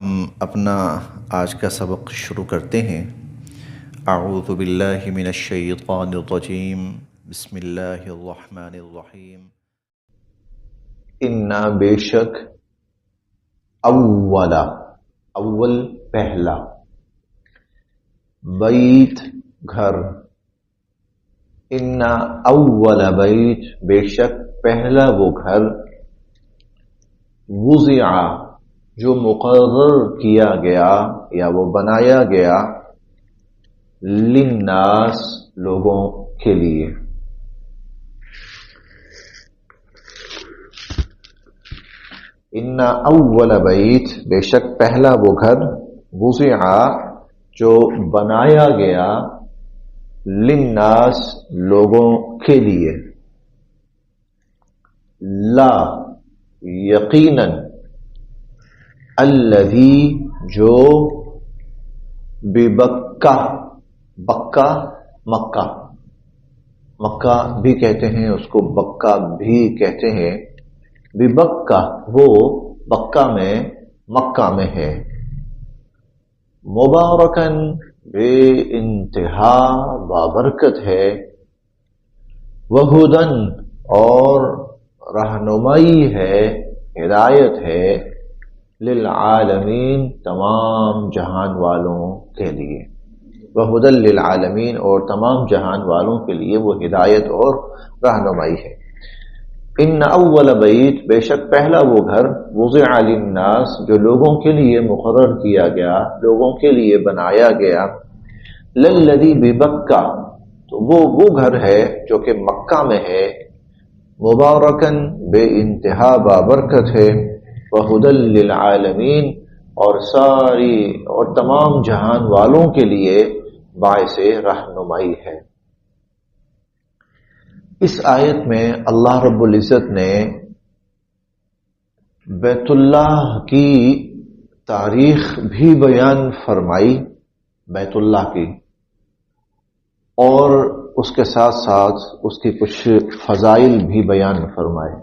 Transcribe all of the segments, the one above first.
ہم اپنا آج کا سبق شروع کرتے ہیں۔ اعوذ باللہ من الشیطان الرجیم، بسم اللہ الرحمن الرحیم۔ انا بے شک اول پہلا بیت گھر، انا اول بیت بے شک پہلا وہ گھر، وضع جو مقرر کیا گیا یا وہ بنایا گیا، للناس لوگوں کے لیے۔ ان اول بیت بے شک پہلا وہ گھر، وضع جو بنایا گیا، للناس لوگوں کے لیے، لا یقیناً، الذی جو، ببکہ بکہ مکہ، مکہ بھی کہتے ہیں اس کو، بکہ بھی کہتے ہیں، ببکہ وہ بکہ میں مکہ میں ہے، مبارکن بے انتہا بابرکت ہے، وہدن اور رہنمائی ہے، ہدایت ہے، للعالمین تمام جہان والوں کے لیے، وہدن للعالمین اور تمام جہان والوں کے لیے وہ ہدایت اور رہنمائی ہے۔ ان اول بیت بے شک پہلا وہ گھر، وضع للناس جو لوگوں کے لیے مقرر کیا گیا، لوگوں کے لیے بنایا گیا، للذی ببکہ تو وہ گھر ہے جو کہ مکہ میں ہے، مبارکن بے انتہا بابرکت ہے، وہدی للعالمین اور تمام جہان والوں کے لیے باعث رہنمائی ہے۔ اس آیت میں اللہ رب العزت نے بیت اللہ کی تاریخ بھی بیان فرمائی، بیت اللہ کی، اور اس کے ساتھ ساتھ اس کی کچھ فضائل بھی بیان فرمائے۔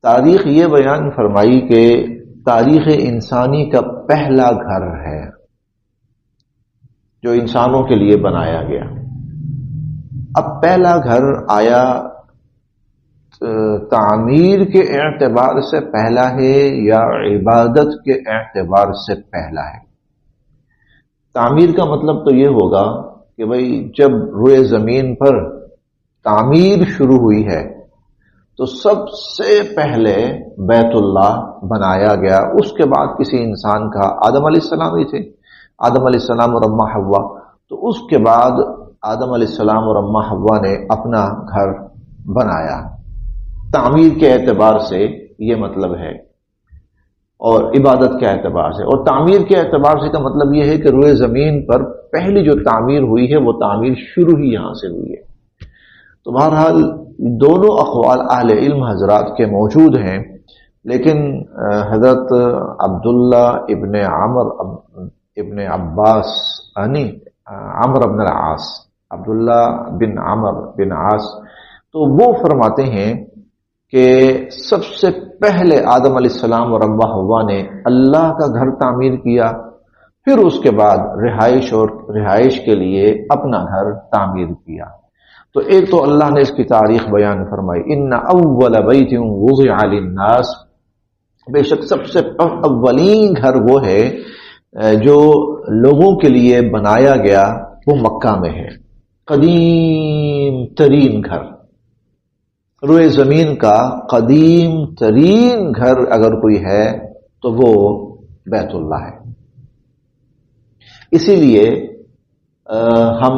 تاریخ یہ بیان فرمائی کہ تاریخ انسانی کا پہلا گھر ہے جو انسانوں کے لیے بنایا گیا۔ اب پہلا گھر آیا تعمیر کے اعتبار سے پہلا ہے یا عبادت کے اعتبار سے پہلا ہے؟ تعمیر کا مطلب تو یہ ہوگا کہ بھئی جب روئے زمین پر تعمیر شروع ہوئی ہے تو سب سے پہلے بیت اللہ بنایا گیا، اس کے بعد کسی انسان کا، آدم علیہ السلام ہی تھے، آدم علیہ السلام اور اماں حوا، تو اس کے بعد آدم علیہ السلام اور اماں حوا نے اپنا گھر بنایا۔ تعمیر کے اعتبار سے یہ مطلب ہے، اور عبادت کے اعتبار سے، اور تعمیر کے اعتبار سے کا مطلب یہ ہے کہ روئے زمین پر پہلی جو تعمیر ہوئی ہے وہ تعمیر شروع ہی یہاں سے ہوئی ہے۔ تو بہرحال دونوں اقوال اہل علم حضرات کے موجود ہیں، لیکن حضرت عبداللہ ابن عمر ابن عباس عمر بن العاص، عبداللہ بن عمر بن عاص، تو وہ فرماتے ہیں کہ سب سے پہلے آدم علیہ السلام اور اماں حوا نے اللہ کا گھر تعمیر کیا، پھر اس کے بعد رہائش کے لیے اپنا گھر تعمیر کیا۔ تو ایک تو اللہ نے اس کی تاریخ بیان فرمائی، ان اول بیت وضع للناس، بے شک سب سے اولین گھر وہ ہے جو لوگوں کے لیے بنایا گیا، وہ مکہ میں ہے، قدیم ترین گھر، روئے زمین کا قدیم ترین گھر اگر کوئی ہے تو وہ بیت اللہ ہے۔ اسی لیے ہم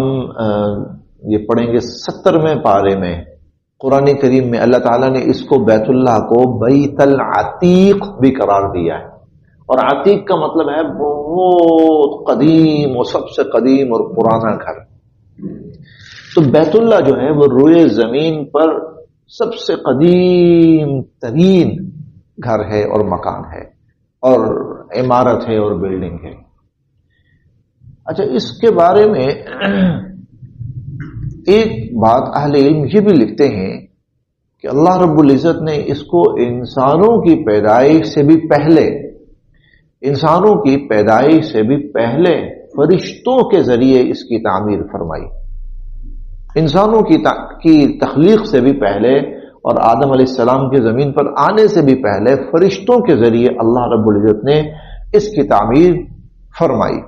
یہ پڑھیں گے 70ویں پارے میں قرآن کریم میں اللہ تعالیٰ نے اس کو بیت اللہ کو بیت العتیق بھی قرار دیا ہے، اور عتیق کا مطلب ہے بہت قدیم، اور سب سے قدیم اور پرانا گھر۔ تو بیت اللہ جو ہے وہ روئے زمین پر سب سے قدیم ترین گھر ہے اور مکان ہے اور عمارت ہے اور بلڈنگ ہے۔ اچھا، اس کے بارے میں ایک بات اہل علم یہ بھی لکھتے ہیں کہ اللہ رب العزت نے اس کو انسانوں کی پیدائش سے بھی پہلے انسانوں کی پیدائش سے بھی پہلے فرشتوں کے ذریعے اس کی تعمیر فرمائی. انسانوں کی تخلیق سے بھی پہلے اور آدم علیہ السلام کے زمین پر آنے سے بھی پہلے فرشتوں کے ذریعے اللہ رب العزت نے اس کی تعمیر فرمائی.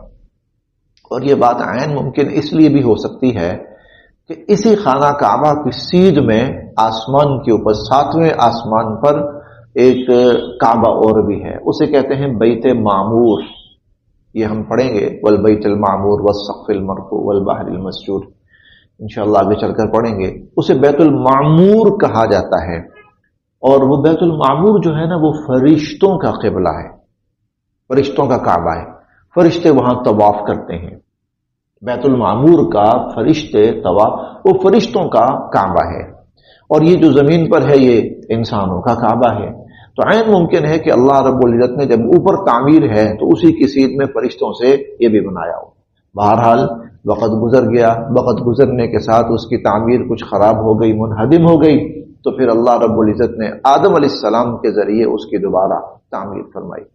اور یہ بات عین ممکن اس لیے بھی ہو سکتی ہے کہ اسی خانہ کعبہ کی سیدھ میں آسمان کے اوپر 7ویں آسمان پر ایک کعبہ اور بھی ہے، اسے کہتے ہیں بیت معمور. یہ ہم پڑھیں گے والبیت المعمور والسقف المرفوع والبحر المسجور، انشاءاللہ آگے چل کر پڑھیں گے. اسے بیت المعمور کہا جاتا ہے، اور وہ بیت المعمور جو ہے نا وہ فرشتوں کا قبلہ ہے، فرشتوں کا کعبہ ہے. فرشتے وہاں طواف کرتے ہیں. بیت المعمور کا فرشتے طواف، وہ فرشتوں کا کعبہ ہے. اور یہ جو زمین پر ہے یہ انسانوں کا کعبہ ہے. تو عین ممکن ہے کہ اللہ رب العزت نے جب اوپر تعمیر ہے تو اسی کی سیدھ میں فرشتوں سے یہ بھی بنایا ہو. بہرحال وقت گزر گیا، وقت گزرنے کے ساتھ اس کی تعمیر کچھ خراب ہو گئی، منہدم ہو گئی. تو پھر اللہ رب العزت نے آدم علیہ السلام کے ذریعے اس کی دوبارہ تعمیر فرمائی.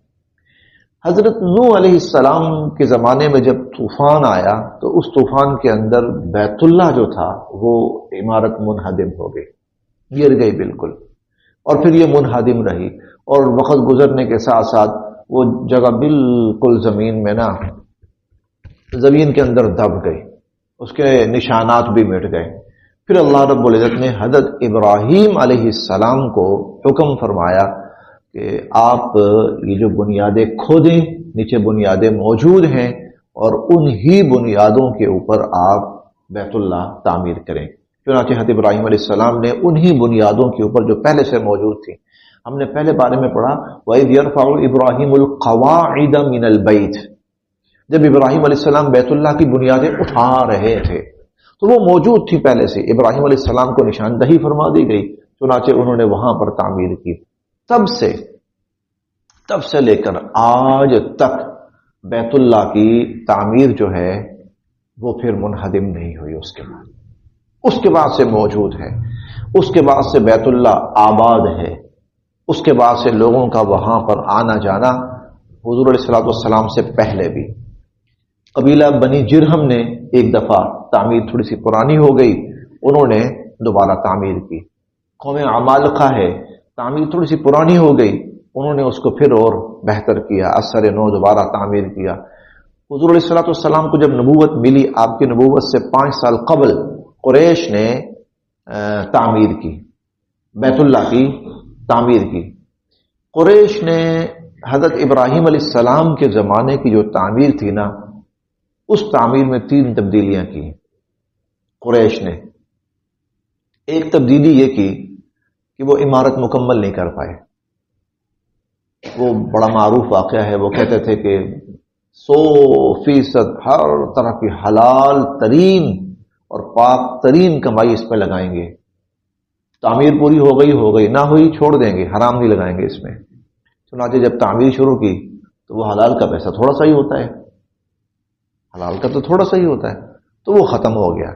حضرت نوح علیہ السلام کے زمانے میں جب طوفان آیا تو اس طوفان کے اندر بیت اللہ جو تھا وہ عمارت منہدم ہو گئی، گر گئی بالکل، اور پھر یہ منہدم رہی. اور وقت گزرنے کے ساتھ ساتھ وہ جگہ بالکل زمین میں نا زمین کے اندر دب گئی، اس کے نشانات بھی مٹ گئے. پھر اللہ رب العزت نے حضرت ابراہیم علیہ السلام کو حکم فرمایا کہ آپ یہ جو بنیادیں کھودیں، نیچے بنیادیں موجود ہیں، اور انہی بنیادوں کے اوپر آپ بیت اللہ تعمیر کریں. چنانچہ حضرت ابراہیم علیہ السلام نے انہی بنیادوں کے اوپر جو پہلے سے موجود تھی، ہم نے پہلے بارے میں پڑھا وَإِذْ يَرْفَعُ إِبْرَاهِيمُ الْقَوَاعِدَ مِنَ الْبَيْتِ، جب ابراہیم علیہ السلام بیت اللہ کی بنیادیں اٹھا رہے تھے تو وہ موجود تھی پہلے سے. ابراہیم علیہ السلام کو نشاندہی فرما دی گئی، چنانچہ انہوں نے وہاں پر تعمیر کی. تب سے لے کر آج تک بیت اللہ کی تعمیر جو ہے وہ پھر منہدم نہیں ہوئی. اس کے بعد سے موجود ہے، اس کے بعد سے بیت اللہ آباد ہے، اس کے بعد سے لوگوں کا وہاں پر آنا جانا حضور علیہ الصلوۃ والسلام سے پہلے بھی. قبیلہ بنی جرہم نے ایک دفعہ تعمیر تھوڑی سی پرانی ہو گئی، انہوں نے دوبارہ تعمیر کی. قوم عمالقہ ہے، تعمیر تھوڑی سی پرانی ہو گئی، انہوں نے اس کو پھر اور بہتر کیا، اثر نو دوبارہ تعمیر کیا. حضور علیہ الصلوۃ والسلام کو جب نبوت ملی، آپ کی نبوت سے 5 سال قبل قریش نے تعمیر کی، بیت اللہ کی تعمیر کی. قریش نے حضرت ابراہیم علیہ السلام کے زمانے کی جو تعمیر تھی نا، اس تعمیر میں 3 تبدیلیاں کی قریش نے. ایک تبدیلی یہ کی کہ وہ عمارت مکمل نہیں کر پائے. وہ بڑا معروف واقعہ ہے، وہ کہتے تھے کہ 100% ہر طرح کی حلال ترین اور پاک ترین کمائی اس پہ لگائیں گے. تعمیر پوری ہو گئی، نہ ہوئی چھوڑ دیں گے، حرام نہیں لگائیں گے اس میں. چنانچہ جب تعمیر شروع کی تو وہ حلال کا پیسہ تھوڑا سا ہی ہوتا ہے، حلال کا تو تھوڑا سا ہی ہوتا ہے، تو وہ ختم ہو گیا.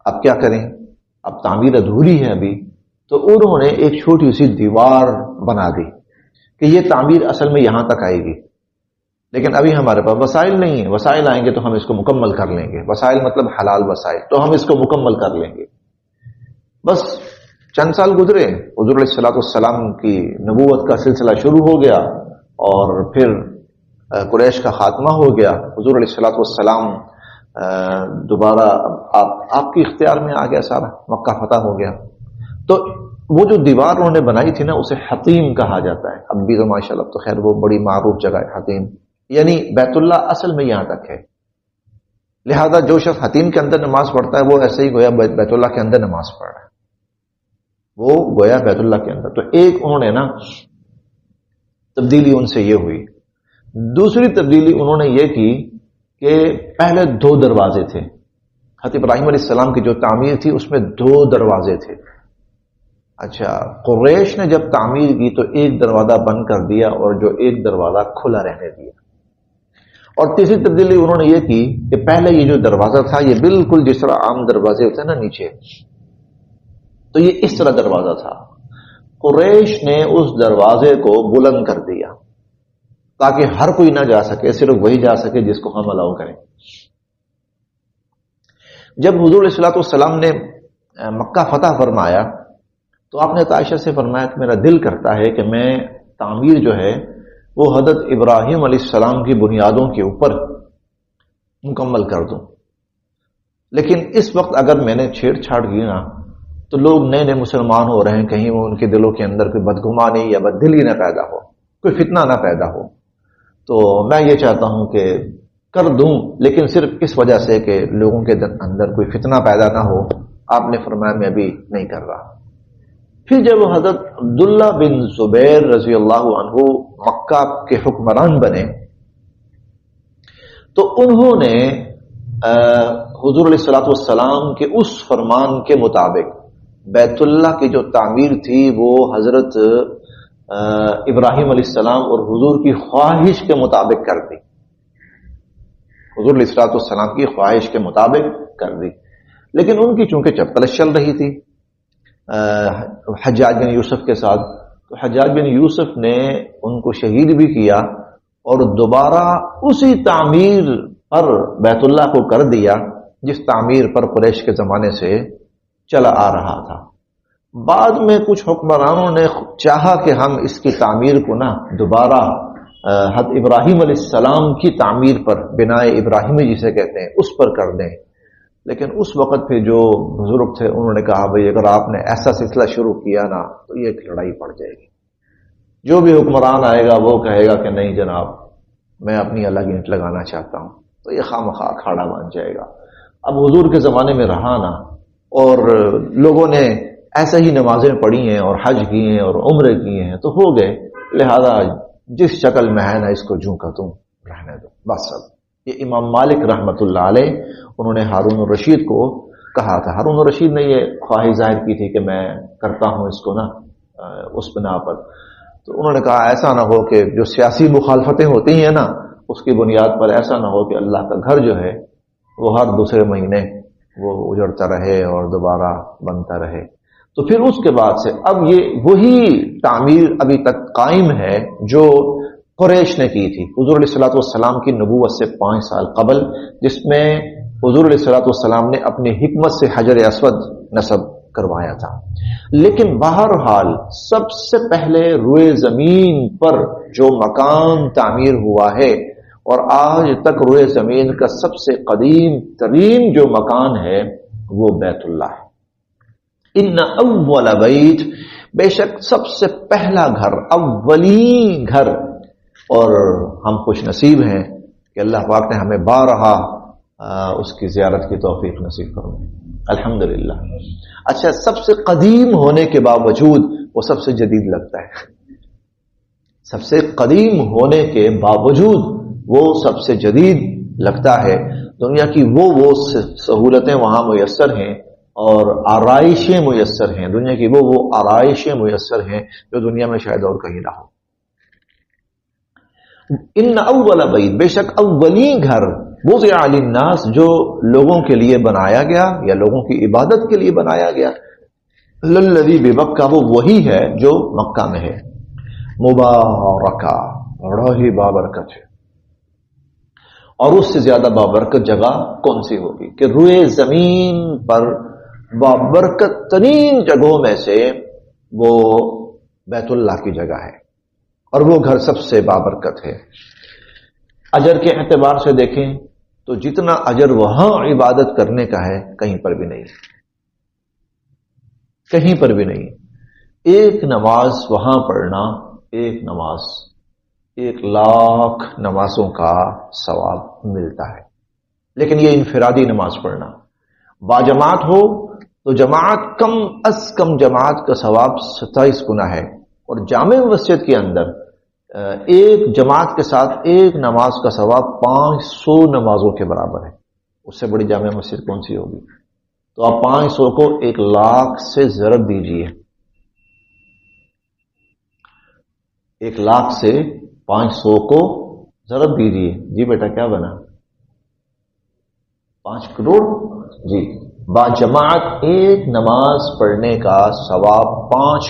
اب کیا کریں، اب تعمیر ادھوری ہے ابھی. تو انہوں نے ایک چھوٹی سی دیوار بنا دی کہ یہ تعمیر اصل میں یہاں تک آئے گی، لیکن ابھی ہمارے پاس وسائل نہیں ہیں. وسائل آئیں گے تو ہم اس کو مکمل کر لیں گے. وسائل مطلب حلال وسائل، تو ہم اس کو مکمل کر لیں گے. بس چند سال گزرے، حضور علیہ الصلوۃ والسلام کی نبوت کا سلسلہ شروع ہو گیا، اور پھر قریش کا خاتمہ ہو گیا. حضور علیہ الصلوۃ والسلام دوبارہ آپ کی اختیار میں آ گیا، سارا مکہ فتح ہو گیا. تو وہ جو دیوار انہوں نے بنائی تھی نا، اسے حطیم کہا جاتا ہے. اب بھی تو ماشاءاللہ تو خیر وہ بڑی معروف جگہ ہے حطیم، یعنی بیت اللہ اصل میں یہاں تک ہے. لہذا جو شخص حطیم کے اندر نماز پڑھتا ہے وہ ایسے ہی گویا بیت اللہ کے اندر نماز پڑھ رہا ہے، وہ گویا بیت اللہ کے اندر. تو ایک انہوں نے نا تبدیلی ان سے یہ ہوئی. دوسری تبدیلی انہوں نے یہ کی کہ پہلے 2 دروازے تھے. حضرت ابراہیم علیہ السلام کی جو تعمیر تھی اس میں 2 دروازے تھے. اچھا، قریش نے جب تعمیر کی تو ایک دروازہ بند کر دیا اور جو ایک دروازہ کھلا رہنے دیا. اور تیسری تبدیلی انہوں نے یہ کی کہ پہلے یہ جو دروازہ تھا یہ بالکل جس طرح عام دروازے ہوتے ہیں نا نیچے، تو یہ اس طرح دروازہ تھا. قریش نے اس دروازے کو بلند کر دیا. تاکہ ہر کوئی نہ جا سکے، صرف وہی جا سکے جس کو ہم الاؤ کریں۔ جب حضور علیہ الصلوۃ والسلام نے مکہ فتح فرمایا تو آپ نے عائشہ سے فرمایا کہ میرا دل کرتا ہے کہ میں تعمیر جو ہے وہ حضرت ابراہیم علیہ السلام کی بنیادوں کے اوپر مکمل کر دوں، لیکن اس وقت اگر میں نے چھیڑ چھاڑ کی نا تو لوگ نئے نئے مسلمان ہو رہے ہیں، کہیں وہ ان کے دلوں کے اندر کوئی بدگمانی یا بددلی نہ پیدا ہو، کوئی فتنہ نہ پیدا ہو، تو میں یہ چاہتا ہوں کہ کر دوں، لیکن صرف اس وجہ سے کہ لوگوں کے اندر کوئی فتنہ پیدا نہ ہو۔ آپ نے فرمایا میں ابھی نہیں کر رہا۔ پھر جب حضرت عبداللہ بن زبیر رضی اللہ عنہ مکہ کے حکمران بنے تو انہوں نے حضور علیہ الصلوۃ والسلام کے اس فرمان کے مطابق بیت اللہ کی جو تعمیر تھی وہ حضرت ابراہیم علیہ السلام اور حضور کی خواہش کے مطابق کر دی، حضور علیہ الصلوۃ والسلام کی خواہش کے مطابق کر دی، لیکن ان کی چونکہ چپکلش چل رہی تھی حجاج بن یوسف کے ساتھ، تو حجاج بن یوسف نے ان کو شہید بھی کیا اور دوبارہ اسی تعمیر پر بیت اللہ کو کر دیا جس تعمیر پر قریش کے زمانے سے چلا آ رہا تھا۔ بعد میں کچھ حکمرانوں نے چاہا کہ ہم اس کی تعمیر کو نا دوبارہ حضرت ابراہیم علیہ السلام کی تعمیر پر، بناء ابراہیمی جسے کہتے ہیں، اس پر کر دیں، لیکن اس وقت پھر جو بزرگ تھے انہوں نے کہا بھئی اگر آپ نے ایسا سلسلہ شروع کیا نا تو یہ ایک لڑائی پڑ جائے گی، جو بھی حکمران آئے گا وہ کہے گا کہ نہیں جناب میں اپنی الگ اینٹ لگانا چاہتا ہوں، تو یہ خواہ کھاڑا بن جائے گا۔ اب حضور کے زمانے میں رہا نا، اور لوگوں نے ایسے ہی نمازیں پڑھی ہیں اور حج کیے ہیں اور عمرے کیے ہیں تو ہو گئے، لہذا جس شکل میں ہے نا اس کو جوں کا تم رہنے دو بس۔ اب یہ امام مالک رحمت اللہ علیہ انہوں نے ہارون الرشید کو کہا تھا، ہارون الرشید نے یہ خواہش ظاہر کی تھی کہ میں کرتا ہوں اس کو نا اس بنا پر، تو انہوں نے کہا ایسا نہ ہو کہ جو سیاسی مخالفتیں ہوتی ہیں نا اس کی بنیاد پر ایسا نہ ہو کہ اللہ کا گھر جو ہے وہ ہر دوسرے مہینے وہ اجڑتا رہے اور دوبارہ بنتا رہے۔ تو پھر اس کے بعد سے اب یہ وہی تعمیر ابھی تک قائم ہے جو قریش نے کی تھی حضور علیہ الصلوۃ والسلام کی نبوت سے 5 سال قبل، جس میں حضور علیہ الصلوۃ والسلام نے اپنی حکمت سے حجر اسود نصب کروایا تھا۔ لیکن بہرحال سب سے پہلے روئے زمین پر جو مکان تعمیر ہوا ہے اور آج تک روئے زمین کا سب سے قدیم ترین جو مکان ہے وہ بیت اللہ ہے۔ ان اول بیت، بے شک سب سے پہلا گھر، اولین گھر، اور ہم خوش نصیب ہیں کہ اللہ پاک نے ہمیں بارہا اس کی زیارت کی توفیق نصیب فرمائے، الحمدللہ۔ اچھا، سب سے قدیم ہونے کے باوجود وہ سب سے جدید لگتا ہے، سب سے قدیم ہونے کے باوجود وہ سب سے جدید لگتا ہے۔ دنیا کی وہ سہولتیں وہاں میسر ہیں اور آرائشیں میسر ہیں، دنیا کی وہ آرائشیں میسر ہیں جو دنیا میں شاید اور کہیں نہ ہو۔ ان اول بیت، بے شک اولین گھر، وضع للناس، جو لوگوں کے لیے بنایا گیا یا لوگوں کی عبادت کے لیے بنایا گیا، للذی بمکہ، وہ وہی ہے جو مکہ میں ہے، مبارکہ، بڑا ہی بابرکت ہے۔ اور اس سے زیادہ بابرکت جگہ کون سی ہوگی کہ روئے زمین پر بابرکت ترین جگہوں میں سے وہ بیت اللہ کی جگہ ہے، اور وہ گھر سب سے بابرکت ہے۔ اجر کے اعتبار سے دیکھیں تو جتنا اجر وہاں عبادت کرنے کا ہے کہیں پر بھی نہیں، کہیں پر بھی نہیں۔ ایک نماز وہاں پڑھنا، ایک نماز 1,00,000 نمازوں کا ثواب ملتا ہے، لیکن یہ انفرادی نماز پڑھنا، باجماعت ہو تو جماعت کم از کم جماعت کا ثواب 27 گنا ہے، اور جامع مسجد کے اندر ایک جماعت کے ساتھ ایک نماز کا ثواب 500 نمازوں کے برابر ہے۔ اس سے بڑی جامع مسجد کون سی ہوگی؟ تو آپ 500 کو 1,00,000 سے ضرب دیجئے، 1,00,000 سے 500 کو ضرب دیجئے، جی بیٹا کیا بنا؟ 5 کروڑ، جی۔ با جماعت ایک نماز پڑھنے کا ثواب 5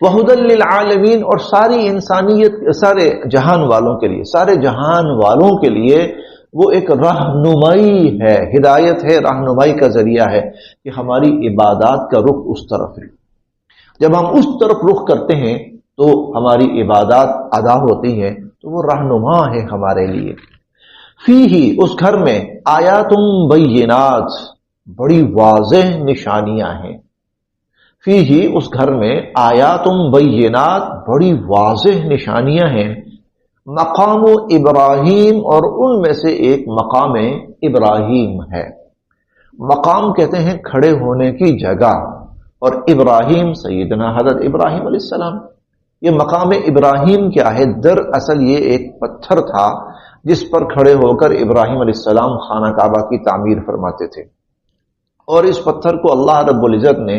وہدی للعالمین، اور ساری انسانیت، سارے جہان والوں کے لیے، سارے جہان والوں کے لیے وہ ایک رہنمائی ہے، ہدایت ہے، رہنمائی کا ذریعہ ہے کہ ہماری عبادات کا رخ اس طرف ہے۔ جب ہم اس طرف رخ کرتے ہیں تو ہماری عبادات ادا ہوتی ہیں، تو وہ رہنما ہے ہمارے لیے۔ فیہ، اس گھر میں، آیات بینات، بڑی واضح نشانیاں ہیں۔ فیہ، اس گھر میں، آیات بینات، بڑی واضح نشانیاں ہیں۔ مقام ابراہیم، اور ان میں سے ایک مقام ابراہیم ہے۔ مقام کہتے ہیں کھڑے ہونے کی جگہ، اور ابراہیم سیدنا حضرت ابراہیم علیہ السلام۔ یہ مقام ابراہیم کیا ہے؟ دراصل یہ ایک پتھر تھا جس پر کھڑے ہو کر ابراہیم علیہ السلام خانہ کعبہ کی تعمیر فرماتے تھے، اور اس پتھر کو اللہ رب العزت نے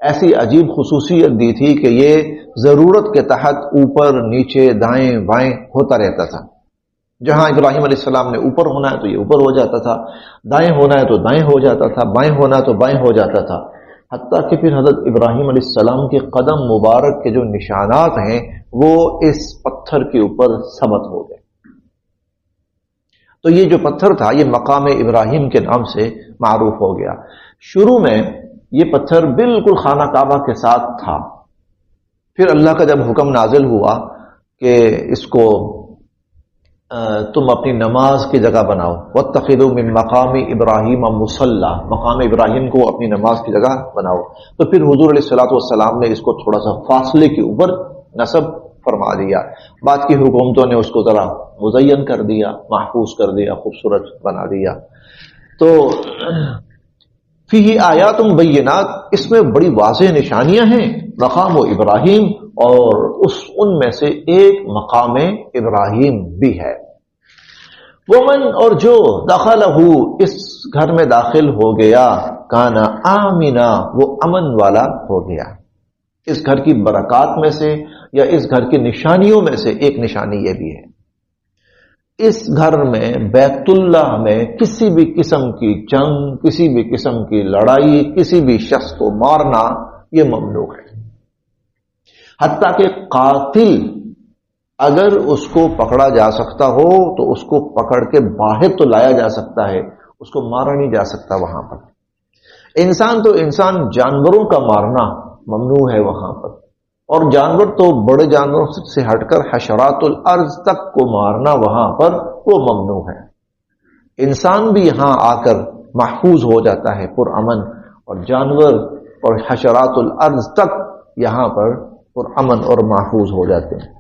ایسی عجیب خصوصیت دی تھی کہ یہ ضرورت کے تحت اوپر نیچے دائیں بائیں ہوتا رہتا تھا۔ جہاں ابراہیم علیہ السلام نے اوپر ہونا ہے تو یہ اوپر ہو جاتا تھا، دائیں ہونا ہے تو دائیں ہو جاتا تھا، بائیں ہونا ہے تو بائیں ہو جاتا تھا، حتیٰ کہ پھر حضرت ابراہیم علیہ السلام کے قدم مبارک کے جو نشانات ہیں وہ اس پتھر کے اوپر ثبت ہو گئے۔ تو یہ جو پتھر تھا یہ مقام ابراہیم کے نام سے معروف ہو گیا۔ شروع میں یہ پتھر بالکل خانہ کعبہ کے ساتھ تھا، پھر اللہ کا جب حکم نازل ہوا کہ اس کو تم اپنی نماز کی جگہ بناؤ، واتخذوا من مقام ابراہیم مصلی، مقام ابراہیم کو اپنی نماز کی جگہ بناؤ، تو پھر حضور علیہ الصلوۃ والسلام نے اس کو تھوڑا سا فاصلے کے اوپر نصب فرما دیا۔ بعد کی حکومتوں نے اس کو ذرا مزین کر دیا، محفوظ کر دیا، خوبصورت بنا دیا۔ تو فیہ آیات بینات، اس میں بڑی واضح نشانیاں ہیں، مقام ابراہیم، اور ان میں سے ایک مقام ابراہیم بھی ہے۔ ومن، اور جو، دخلہ، اس گھر میں داخل ہو گیا، کانا آمنا، وہ امن والا ہو گیا۔ اس گھر کی برکات میں سے یا اس گھر کی نشانیوں میں سے ایک نشانی یہ بھی ہے، اس گھر میں، بیت اللہ میں، کسی بھی قسم کی جنگ، کسی بھی قسم کی لڑائی، کسی بھی شخص کو مارنا یہ ممنوع ہے۔ حتیٰ کہ قاتل اگر اس کو پکڑا جا سکتا ہو تو اس کو پکڑ کے باہر تو لایا جا سکتا ہے، اس کو مارا نہیں جا سکتا وہاں پر۔ انسان تو انسان، جانوروں کا مارنا ممنوع ہے وہاں پر، اور جانور تو بڑے جانوروں سے ہٹ کر حشرات الارض تک کو مارنا وہاں پر وہ ممنوع ہے۔ انسان بھی یہاں آ کر محفوظ ہو جاتا ہے پرامن، اور جانور اور حشرات الارض تک یہاں پر پرامن اور محفوظ ہو جاتے ہیں۔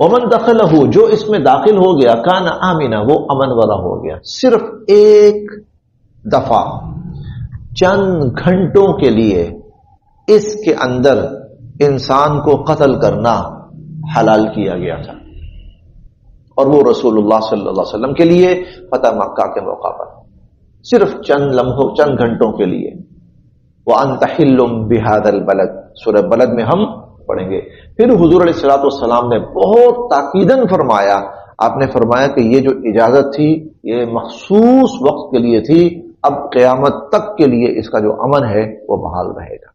ومن دخلہ، جو اس میں داخل ہو گیا، کان آمنا، وہ امن والا ہو گیا۔ صرف ایک دفعہ چند گھنٹوں کے لیے اس کے اندر انسان کو قتل کرنا حلال کیا گیا تھا، اور وہ رسول اللہ صلی اللہ علیہ وسلم کے لیے فتح مکہ کے موقع پر، صرف چند لمحوں، چند گھنٹوں کے لیے۔ وَأَنْتَ حِلٌّ بِهَذَا الْبَلَدِ، سورہ بلد میں ہم پڑھیں گے۔ پھر حضور علیہ الصلوۃ والسلام نے بہت تاکیداً فرمایا، آپ نے فرمایا کہ یہ جو اجازت تھی یہ مخصوص وقت کے لیے تھی، اب قیامت تک کے لیے اس کا جو امن ہے وہ بحال رہے گا،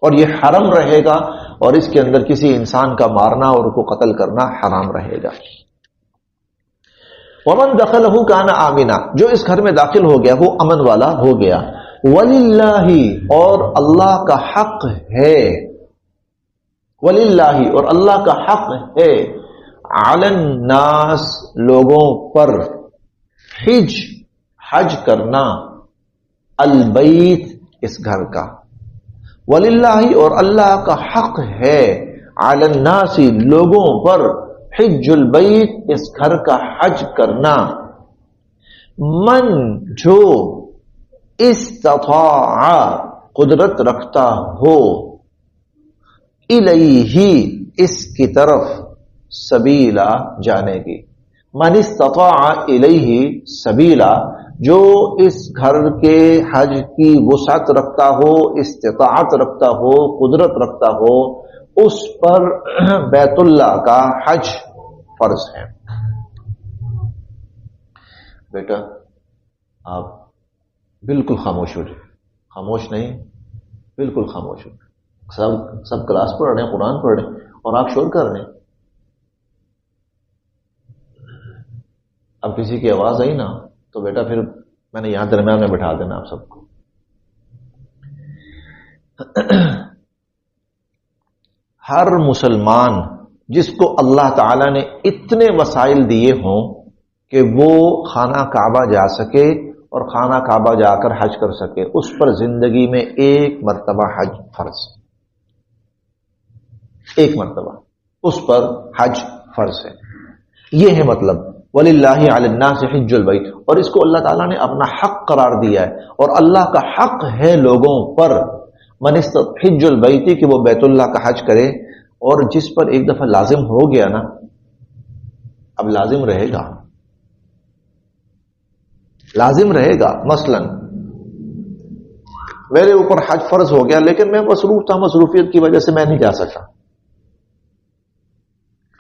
اور یہ حرم رہے گا، اور اس کے اندر کسی انسان کا مارنا اور اس کو قتل کرنا حرام رہے گا۔ ومن دخلہ کان آمنا، جو اس گھر میں داخل ہو گیا وہ امن والا ہو گیا۔ وللہ، اور اللہ کا حق ہے، وللہ، اور اللہ کا حق ہے، علی الناس، لوگوں پر، حج کرنا، البیت، اس گھر کا۔ وللہ، اور اللہ کا حق ہے، علی الناس، لوگوں پر، حج البیت، اس گھر کا حج کرنا، من، جو، استطاع، قدرت رکھتا ہو، الیہ، اس کی طرف، سبیلا، جانے کی۔ من استطاع الیہ سبیلا، جو اس گھر کے حج کی وسعت رکھتا ہو، استطاعت رکھتا ہو، قدرت رکھتا ہو، اس پر بیت اللہ کا حج فرض ہے۔ بیٹا آپ بالکل خاموش ہو جائے، خاموش نہیں، بالکل خاموش ہو جائے۔ سب کلاس پڑھ رہے ہیں، قرآن پڑھ رہے ہیں، اور آپ شور کر رہے ہیں. اب کسی کی آواز آئی نا تو بیٹا پھر میں نے یہاں درمیان میں بٹھا دینا آپ سب کو. ہر مسلمان جس کو اللہ تعالی نے اتنے وسائل دیے ہوں کہ وہ خانہ کعبہ جا سکے اور خانہ کعبہ جا کر حج کر سکے، اس پر زندگی میں ایک مرتبہ حج فرض، ایک مرتبہ اس پر حج فرض ہے. یہ ہے مطلب وَلِلَّهِ عَلَى النَّاسِ حِجُّ الْبَيْتِ، اور اس کو اللہ تعالیٰ نے اپنا حق قرار دیا ہے، اور اللہ کا حق ہے لوگوں پر من حج البیت کہ وہ بیت اللہ کا حج کرے. اور جس پر ایک دفعہ لازم ہو گیا نا اب لازم رہے گا، لازم رہے گا. مثلا میرے اوپر حج فرض ہو گیا لیکن میں مصروف تھا، مصروفیت کی وجہ سے میں نہیں جا سکا.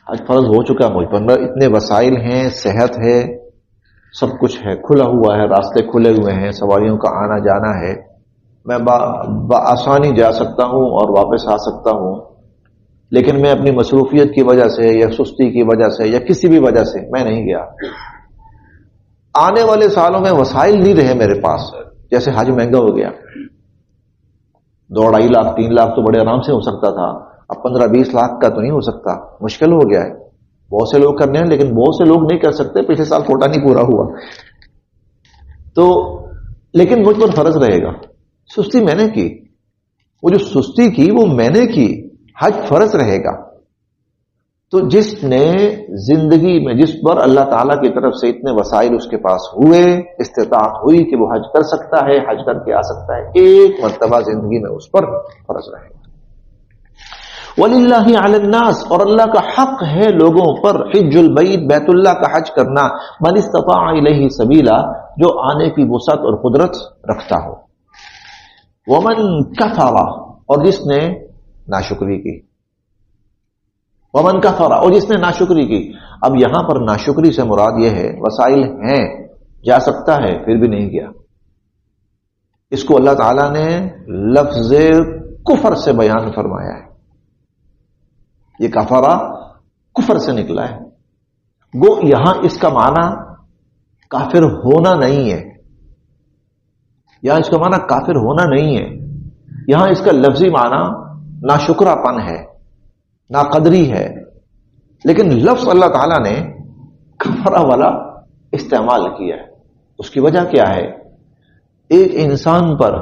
حج فرض ہو چکا مجھ پر، اتنے وسائل ہیں، صحت ہے، سب کچھ ہے، کھلا ہوا ہے، راستے کھلے ہوئے ہیں، سواریوں کا آنا جانا ہے، میں بآسانی جا سکتا ہوں اور واپس آ سکتا ہوں. لیکن میں اپنی مصروفیت کی وجہ سے یا سستی کی وجہ سے یا کسی بھی وجہ سے میں نہیں گیا. آنے والے سالوں میں وسائل نہیں رہے میرے پاس، جیسے حج مہنگا ہو گیا، 2-2.5 لاکھ 3 لاکھ تو بڑے آرام سے ہو سکتا تھا، اب 15-20 لاکھ کا تو نہیں ہو سکتا، مشکل ہو گیا ہے. بہت سے لوگ کرنے ہیں لیکن بہت سے لوگ نہیں کر سکتے. پچھلے سال کوٹا نہیں پورا ہوا تو، لیکن مجھ پر فرض رہے گا. سستی میں نے کی، وہ جو سستی کی وہ میں نے کی، حج فرض رہے گا. تو جس نے زندگی میں، جس پر اللہ تعالیٰ کی طرف سے اتنے وسائل اس کے پاس ہوئے، استطاعت ہوئی کہ وہ حج کر سکتا ہے، حج کر کے آ سکتا ہے، ایک مرتبہ زندگی میں اس پر فرض رہے گا. وَلِلَّهِ عَلَى النَّاسِ، اور اللہ کا حق ہے لوگوں پر، حج البیت، بیت اللہ کا حج کرنا، من استطاع الیہ سبیلا، جو آنے کی وسعت اور قدرت رکھتا ہو. ومن کفر، اور جس نے ناشکری کی، ومن کفر، اور جس نے ناشکری کی. اب یہاں پر ناشکری سے مراد یہ ہے وسائل ہیں، جا سکتا ہے پھر بھی نہیں گیا. اس کو اللہ تعالیٰ نے لفظ کفر سے بیان فرمایا ہے. یہ کفرہ کفر سے نکلا ہے. گو یہاں اس کا معنی کافر ہونا نہیں ہے، یہاں اس کا معنی کافر ہونا نہیں ہے. یہاں اس کا لفظی معنی ناشکرا پن ہے، ناقدری ہے. لیکن لفظ اللہ تعالیٰ نے کفرہ والا استعمال کیا ہے. اس کی وجہ کیا ہے؟ ایک انسان پر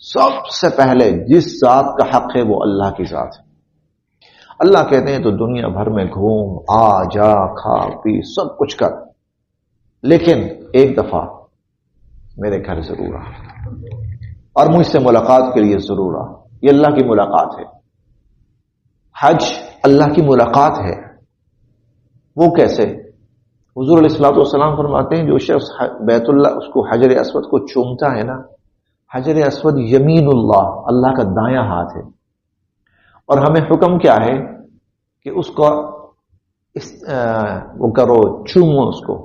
سب سے پہلے جس ذات کا حق ہے وہ اللہ کی ذات ہے. اللہ کہتے ہیں تو دنیا بھر میں گھوم، آ جا، کھا پی، سب کچھ کر، لیکن ایک دفعہ میرے گھر ضرور آ اور مجھ سے ملاقات کے لیے ضرور آ. یہ اللہ کی ملاقات ہے. حج اللہ کی ملاقات ہے. وہ کیسے؟ حضور علیہ الصلوۃ والسلام فرماتے ہیں جو شخص بیت اللہ، اس کو حجر اسود کو چومتا ہے نا، حجر اسود یمین اللہ، اللہ کا دایاں ہاتھ ہے. اور ہمیں حکم کیا ہے کہ اس کو وہ کرو، چومو اس کو.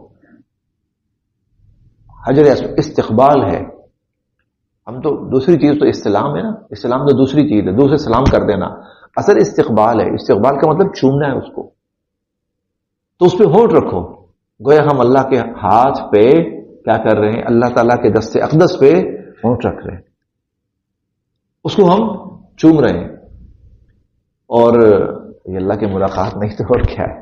حجر اسود استقبال ہے. ہم تو دوسری چیز تو استلام ہے نا، استلام تو دوسری چیز ہے، دوسرے سلام کر دینا. اصل استقبال ہے. استقبال کا مطلب چومنا ہے اس کو. تو اس پہ ہونٹ رکھو، گویا ہم اللہ کے ہاتھ پہ کیا کر رہے ہیں؟ اللہ تعالیٰ کے دست اقدس پہ ہونٹ رکھ رہے ہیں، اس کو ہم چوم رہے ہیں. اور یہ اللہ کی ملاقات نہیں تو اور کیا ہے؟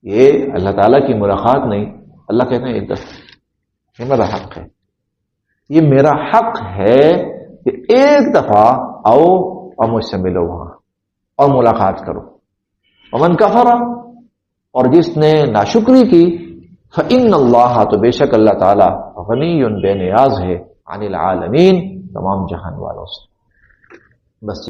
یہ اللہ تعالیٰ کی ملاقات نہیں. اللہ کہتے ہیں ایک دفعہ یہ میرا حق ہے، یہ میرا حق ہے کہ ایک دفعہ آؤ اور مجھ سے ملو وہاں اور ملاقات کرو. ومن کفر، اور جس نے ناشکری کی، فإن اللہ، تو بے شک اللہ تعالیٰ، غنی، بے نیاز ہے، عن العالمین، تمام جہان والوں سے. بس